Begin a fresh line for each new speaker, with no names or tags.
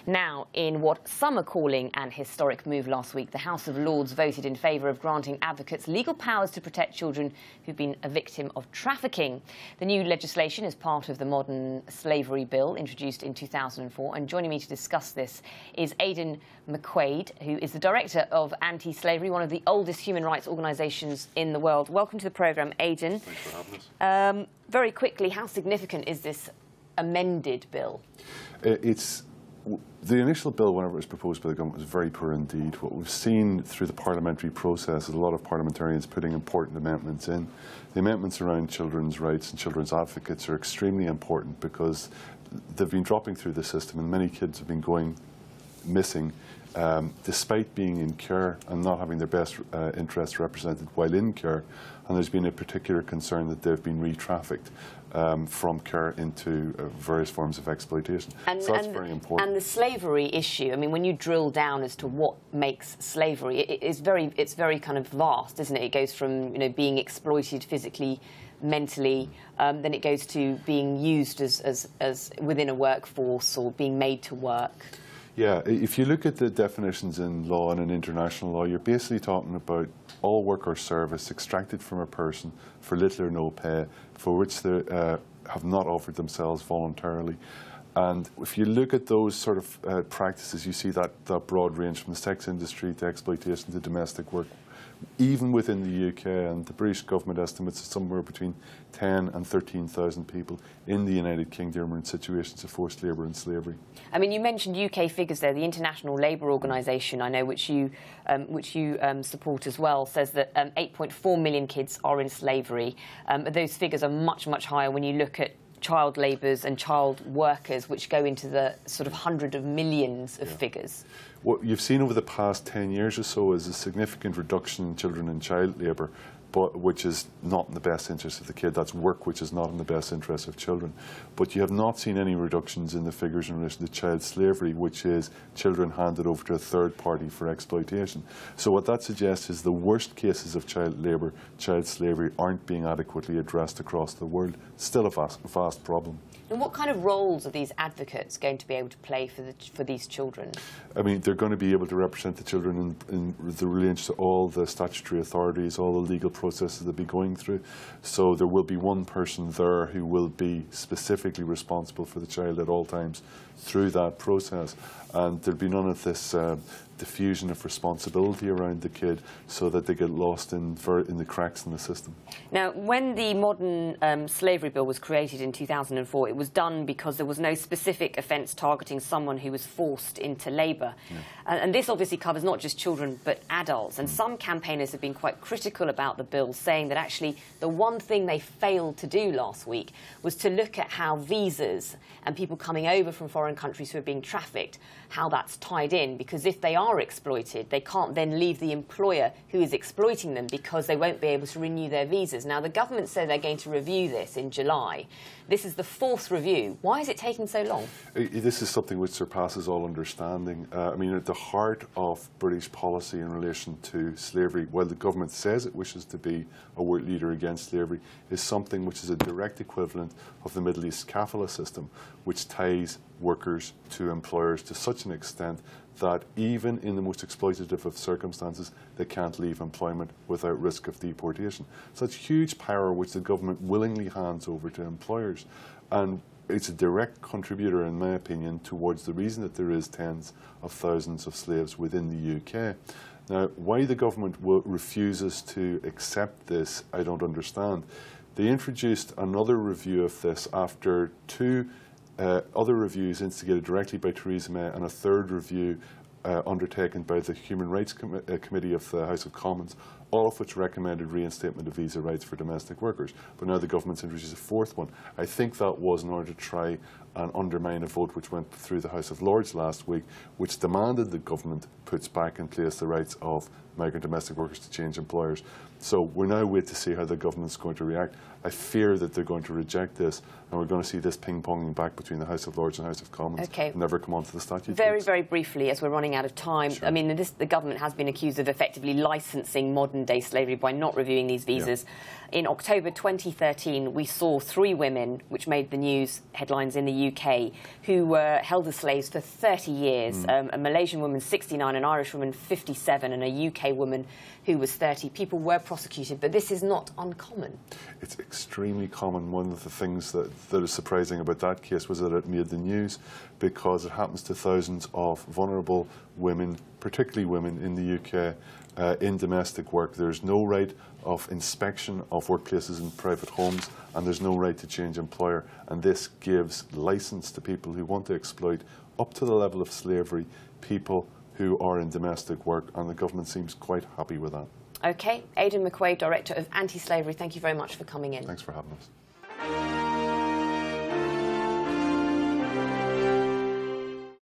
Now, in what some are calling an historic move last week, the House of Lords voted in favour of granting advocates legal powers to protect children who've been a victim of trafficking. The new legislation is part of the modern slavery bill introduced in 2004. And joining me to discuss this is Aidan McQuade, who is the director of Anti-Slavery, one of the oldest human rights organisations in the world. Welcome to the programme, Aidan.
Thanks for having us.
Very quickly, how significant is this amended bill?
The initial bill, whenever it was proposed by the government, was very poor indeed. What we've seen through the parliamentary process is a lot of parliamentarians putting important amendments in. The amendments around children's rights and children's advocates are extremely important because they've been dropping through the system and many kids have been going missing despite being in care and not having their best interests represented while in care. And there's been a particular concern that they've been re-trafficked from care into various forms of exploitation. So that's very important.
And the slavery issue, I mean, when you drill down as to what makes slavery, it's very kind of vast, isn't it? It goes from, you know, being exploited physically, mentally, then it goes to being used as within a workforce or being made to work.
Yeah, if you look at the definitions in law and in international law, you're basically talking about all work or service extracted from a person for little or no pay, for which they have not offered themselves voluntarily. And if you look at those sort of practices, you see that broad range from the sex industry to exploitation to domestic work, even within the UK, and the British government estimates somewhere between 10 and 13,000 people in the United Kingdom are in situations of forced labour and slavery. I mean,
you mentioned UK figures there. The International Labour Organization, I know, which you support as well, says that 8.4 million kids are in slavery. Those figures are much, much higher when you look at child labourers and child workers, which go into the sort of hundreds of millions of figures.
What you've seen over the past 10 years or so is a significant reduction in children and child labour, but which is not in the best interest of the kid. That's work which is not in the best interest of children. But you have not seen any reductions in the figures in relation to child slavery, which is children handed over to a third party for exploitation. So what that suggests is the worst cases of child labour, child slavery, aren't being adequately addressed across the world. Still a vast problem.
And what kind of roles are these advocates going to be able to play for these children?
I mean, they're going to be able to represent the children in the relation to all the statutory authorities, all the legal processes they'll be going through. So there will be one person there who will be specifically responsible for the child at all times through that process. And there'll be none of this diffusion of responsibility around the kid so that they get lost in the cracks in the system. Now,
when the modern slavery bill was created in 2004, it was done because there was no specific offence targeting someone who was forced into labour. Yeah. And this obviously covers not just children but adults. And some campaigners have been quite critical about the bill, saying that actually the one thing they failed to do last week was to look at how visas and people coming over from foreign countries who are being trafficked, how that's tied in, because if they are exploited, they can't then leave the employer who is exploiting them because they won't be able to renew their visas. Now, the government said they're going to review this in July. This is the fourth review. Why is it taking so long?
This is something which surpasses all understanding. I mean, at the heart of British policy in relation to slavery, while the government says it wishes to be a world leader against slavery, is something which is a direct equivalent of the Middle East kafala system, which ties workers to employers to such an extent that even in the most exploitative of circumstances, they can't leave employment without risk of deportation. So it's huge power which the government willingly hands over to employers. And it's a direct contributor, in my opinion, towards the reason that there is tens of thousands of slaves within the UK. Now, why the government refuses to accept this, I don't understand. They introduced another review of this after two other reviews instigated directly by Theresa May and a third review undertaken by the Human Rights Committee of the House of Commons, all of which recommended reinstatement of visa rights for domestic workers. But now the government's introduced a fourth one. I think that was in order to try and undermine a vote which went through the House of Lords last week, which demanded the government puts back in place the rights of migrant domestic workers to change employers. So we're now wait to see how the government's going to react. I fear that they're going to reject this, and we're going to see this ping-ponging back between the House of Lords and House of Commons.
Okay.
And never come onto the statute.
Very, very briefly, as we're running out of time.
Sure.
I mean, the government has been accused of effectively licensing modern modern-day slavery by not reviewing these visas. In October 2013, we saw 3 women, which made the news headlines in the UK, who were held as slaves for 30 years. A Malaysian woman, 69, an Irish woman, 57, and a UK woman who was 30. People were prosecuted, but this is not uncommon.
It's extremely common. One of the things that is surprising about that case was that it made the news because it happens to thousands of vulnerable women, particularly women in the UK, in domestic work. There's no right of inspection of workplaces in private homes, and there's no right to change employer. And this gives license to people who want to exploit, up to the level of slavery, people who are in domestic work, and the government seems quite happy with that.
OK. Aidan McQuade, Director of Anti-Slavery, thank you very much for coming in.
Thanks for having us.